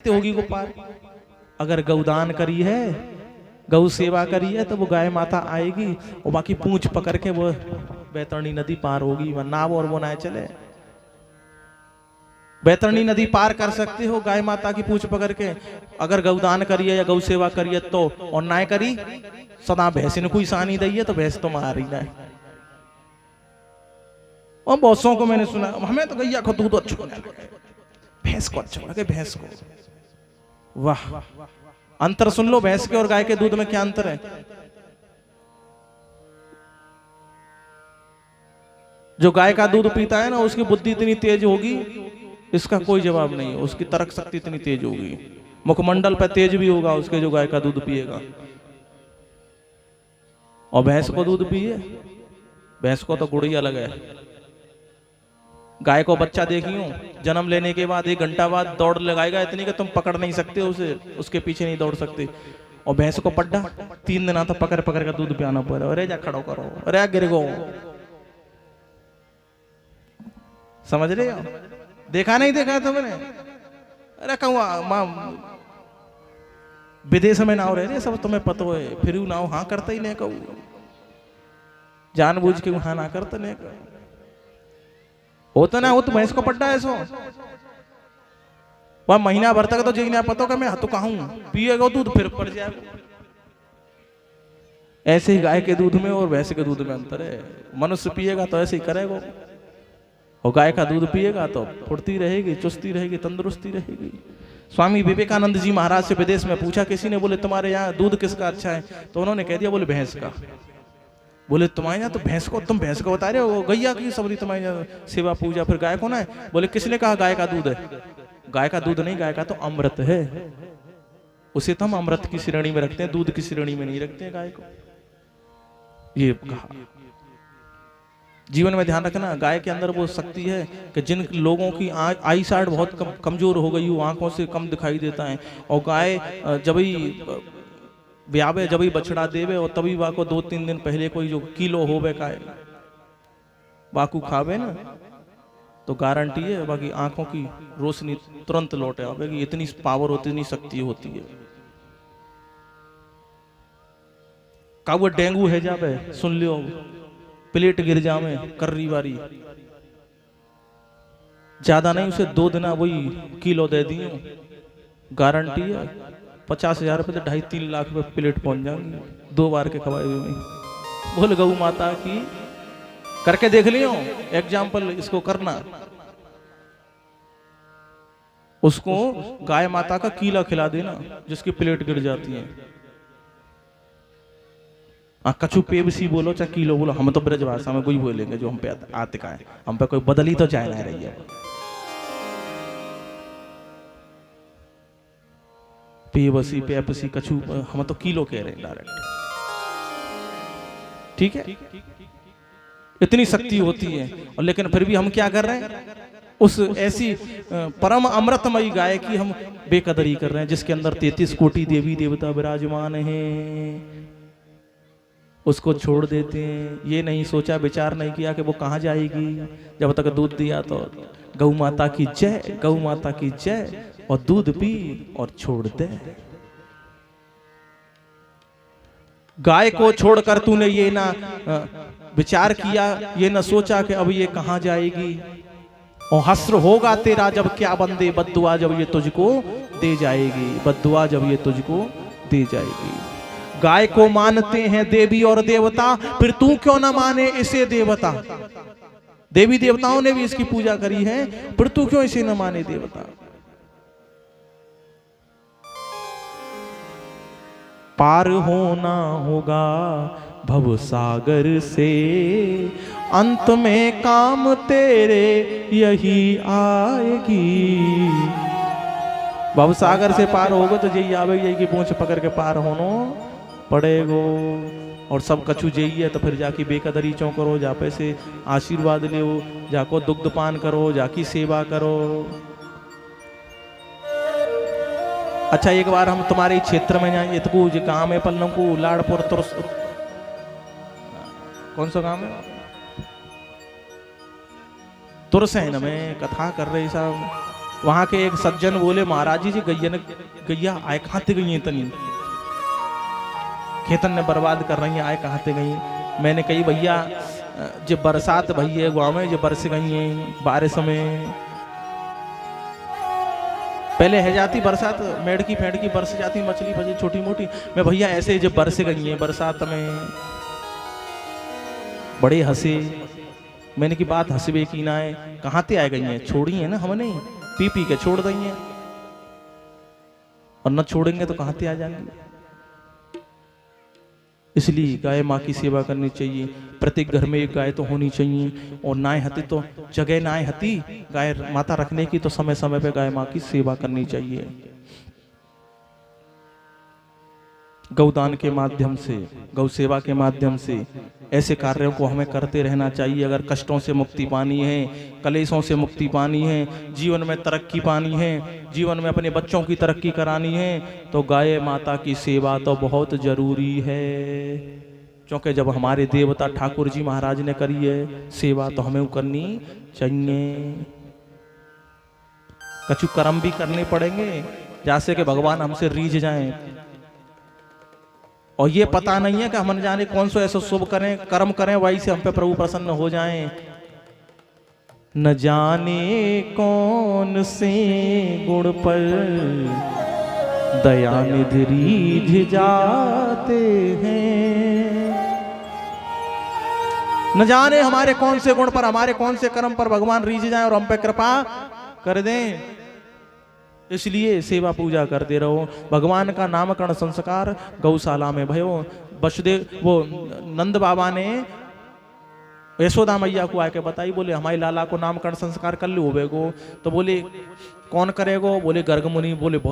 होगी वो पार। अगर गौदान करी है, गौ सेवा करी है, तो वो गाय माता आएगी और बाकी पूंछ पकड़ के वो बैतरणी नदी पार होगी। वह नाव और वो ना चले। बैतरणी नदी पार कर सकते हो गाय माता की पूंछ पकड़ के। अगर गौदान करिए या गौ सेवा करिए तो, और ना करी सदा भैंस ने कोई सानी दी है तो भैंस तो मार ही ना है। और बहुतों को मैंने सुना, हमें तो गैया को दूध अच्छा लगे, भैंस को अच्छा लगे, भैंस को। वाह, अंतर सुन लो, भैंस के और गाय के दूध में क्या अंतर है। जो गाय का दूध पीता है ना, उसकी बुद्धि इतनी तेज होगी, इसका कोई जवाब नहीं है। उसकी तर्क शक्ति इतनी तेज होगी, मुखमंडल पर तेज भी होगा उसके, जो गाय का दूध पिएगा। और भैंस को दूध पिए, भैंस को तो गुड़िया लगे। गाय को बच्चा देखियो, जन्म लेने के बाद 1 घंटा बाद दौड़ लगाएगा इतनी कि तुम पकड़ नहीं सकते उसे, उसके पीछे नहीं दौड़ सकते। और भैंस को पड्डा 3 दिन आता पकड़ पकड़ कर दूध पियाना पड़ रहा। अरे जा खड़ो करो, अरे गिर गो। समझ रहे हो? देखा नहीं देखा तुमने? अरे कहूँ विदेश में नाव रहे सब तुम्हें पता है, फिर नाव हाँ करता ही नहीं, कहूँ जानबूझ के हाँ ना करता नहीं होता ना हो। तो भैंस को पड्डा है सो, वह महीना भर तक तो जी ना पता मैं तो कहूं पिएगा दूध फिर पड़ जाएगा। ऐसे ही गाय के दूध में और भैंस के दूध में अंतर है। मनुष्य पिएगा तो ऐसे ही करेगा, और गाय का दूध पिएगा तो फुर्ती रहेगी, चुस्ती रहेगी, तंदुरुस्ती रहेगी। स्वामी विवेकानंद जी महाराज से विदेश में पूछा किसी ने, बोले तुम्हारे यहाँ दूध किसका अच्छा है? तो उन्होंने कह दिया, बोले भैंस का। बोले तुम्हारे यहाँ तो भैंस को, तुम भैंस को बता रहे हो, गैया की सबरी तुम्हारे यहाँ सेवा पूजा, फिर गाय को ना है? बोले किसने कहा गाय का दूध है? गाय का दूध नहीं, गाय का तो अमृत है। उसे तो हम अमृत की श्रेणी में रखते हैं, दूध की श्रेणी में नहीं रखते हैं गाय को। ये कहा। जीवन में ध्यान रखना, गाय के अंदर वो शक्ति है कि जिन लोगों की आई साइड बहुत कमजोर हो गई हो, आंखों से कम दिखाई देता है, और गाय जब ही ब्यावे, जब ही बछड़ा देवे, और तभी वाको 2-3 दिन पहले कोई जो किलो होवे का वाकू खावे ना, तो गारंटी है बाकी आंखों की रोशनी तुरंत लौटे आवेगी। इतनी पावर होती, इतनी शक्ति होती है। का वो डेंगू है जावे, सुन लियो, प्लेट गिर जावे कर्री वारी, ज्यादा नहीं उसे 2 दिन वही किलो दे दियो, गारंटी है 50,000 रुपए से 2.5-3 लाख रुपए प्लेट पहुंच जाएंगे 2 बार के खवाए हुए में। बोल गौ माता की करके देख लियो, एग्जाम्पल इसको करना। उसको गाय माता का कीला खिला देना जिसकी प्लेट गिर जाती है। कछु पेबसी बोलो चाहे किलो बोलो, हम तो ब्रज भाषा में कोई बोलेंगे जो हम पे आते का है, हम पे कोई बदली तो जाए ना रही है। पेबसी पेपसी कछु हम तो किलो कह रहे हैं डायरेक्ट, ठीक है? इतनी शक्ति होती है, और लेकिन फिर भी हम क्या कर रहे हैं? उस ऐसी परम अमृतमयी गाय की हम बेकदरी कर रहे हैं, जिसके अंदर 33 कोटि देवी देवता विराजमान हैं। उसको छोड़ देते हैं। ये नहीं सोचा, विचार नहीं किया कि वो कहाँ जाएगी। जब तक दूध दिया तो गौ माता की जय, गौ माता की जय, और दूध पी और छोड़ दे। गाय को छोड़कर तूने ये ना विचार किया, ये ना सोचा कि अब ये कहाँ जाएगी, और हस्र होगा तेरा जब क्या बंदे, बद्दुआ जब ये तुझको दे जाएगी, बद्दुआ जब ये तुझको दे जाएगी। गाय को मानते हैं देवी और देवता, फिर तू क्यों ना माने इसे देवता? देवी देवताओं ने भी इसकी पूजा करी है, फिर तू क्यों इसे न माने देवता? पार होना होगा भव सागर से, अंत में काम तेरे यही आएगी। भव सागर से पार होगा तो यही आवेगी, यही की पूंछ पकड़ के पार होनो पड़ेगो। और सब कछु जाइए तो फिर जाके बेकदरी चौं करो, जा पैसे आशीर्वाद ले, जाको दुग्ध पान करो, जाकी सेवा करो। अच्छा, एक बार हम तुम्हारे क्षेत्र में जाए, इतकू जो गाँव है पल्लों को लाड़पुर तुरस, कौन सा गाँव है? तुरसैन में कथा कर रहे साहब, वहां के एक सज्जन बोले महाराज जी गैया आए कहाँ ते गई इतनी, खेतन ने बर्बाद कर रही है, आए कहाँ ते गई। मैंने कही भैया जो बरसात भई है गाँव में, जो बरस गई है बारिश में, पहले है जाती बरसात मेढ़की फेंड़की बरस जाती मछली फजी छोटी मोटी, मैं भैया ऐसे जो बरस गई है बरसात में। बड़े हंसे, मैंने की बात हंसबे की ना है, कहाँ ते आ गई हैं, छोड़ी है ना हमने, पी पी के छोड़ दी हैं, और न छोड़ेंगे तो कहाँ ते आ जाएंगे। इसलिए गाय माँ की सेवा करनी चाहिए, प्रत्येक घर में एक गाय तो होनी चाहिए, और नाय हती तो जगह नाय हती गाय माता रखने की, तो समय समय पे गाय माँ की सेवा करनी चाहिए। गौदान के माध्यम से, गौ सेवा के माध्यम से ऐसे कार्यों को हमें करते रहना चाहिए। अगर कष्टों से मुक्ति पानी है, कलेशों से मुक्ति पानी है, जीवन में तरक्की पानी है, जीवन में अपने बच्चों की तरक्की करानी है, तो गाय माता की सेवा तो बहुत जरूरी है। क्योंकि जब हमारे देवता ठाकुर जी महाराज ने करी है सेवा, तो हमें करनी चाहिए। कछु कर्म भी करने पड़ेंगे जैसे कि भगवान हमसे रीझ जाएं, और ये पता नहीं है कि हम जाने कौन सा ऐसा शुभ करें कर्म करें वही से हम पे प्रभु प्रसन्न हो जाएं। न जाने कौन से गुण पर दया निधि रीझ जाते हैं, न जाने हमारे कौन से गुण पर, हमारे कौन से कर्म पर भगवान रीझ जाएं और हम पे कृपा कर दें। इसलिए सेवा पूजा करते रहो। भगवान का नामकरण संस्कार गौशाला में भयो। वसुदेव वो नंद बाबा ने यशोदा मैया को आके बताई, बोले हमारे लाला को नामकरण संस्कार कर लो बेगो, तो बोले कौन करेगो, बोले गर्ग मुनि, बोले बहुत